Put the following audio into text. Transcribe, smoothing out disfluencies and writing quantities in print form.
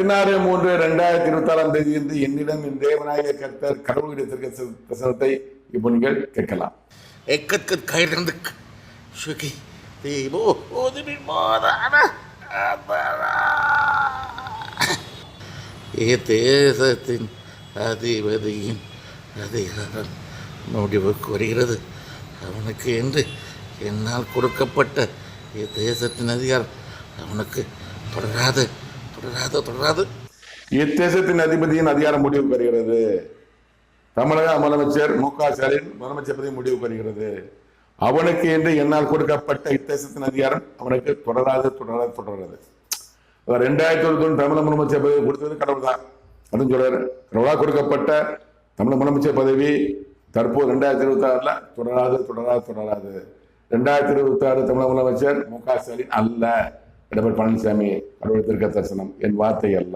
16/3/2026 என்னிடம் என் தேவனாகிய கர்த்தர் கடவுளுடைய பிரசனத்தை இப்போ நீங்கள் கேட்கலாம். தேசத்தின் அதிபதியின் அதிகாரம் முடிவுக்கு வருகிறது. அவனுக்கு என்று என்னால் கொடுக்கப்பட்ட தேசத்தின் அதிகாரம் அவனுக்கு தொடராது. இத்தேசத்தின் அதிபதியின் அதிகாரம் முடிவுக்கு வருகிறது. தமிழக முதலமைச்சர் மு.க. ஸ்டாலின் முதலமைச்சர் பதவி முடிவுக்கு வருகிறது. அவனுக்கு என்று என்னால் கொடுக்கப்பட்ட இத்தேசத்தின் அதிகாரம் அவனுக்கு தொடராது. 2021 தமிழக முதலமைச்சர் பதவி கொடுத்தது கடவுள் தான் அப்படின்னு சொல்றாரு. கடவுளாக கொடுக்கப்பட்ட தமிழக முதலமைச்சர் பதவி தற்போது 2026 தொடராது. 2026 தமிழக முதலமைச்சர் மு.க. ஸ்டாலின் அல்ல, எடப்பாடி பழனிசாமி. கடவுள் தீர்க்க தரிசனம், என் வார்த்தை அல்ல.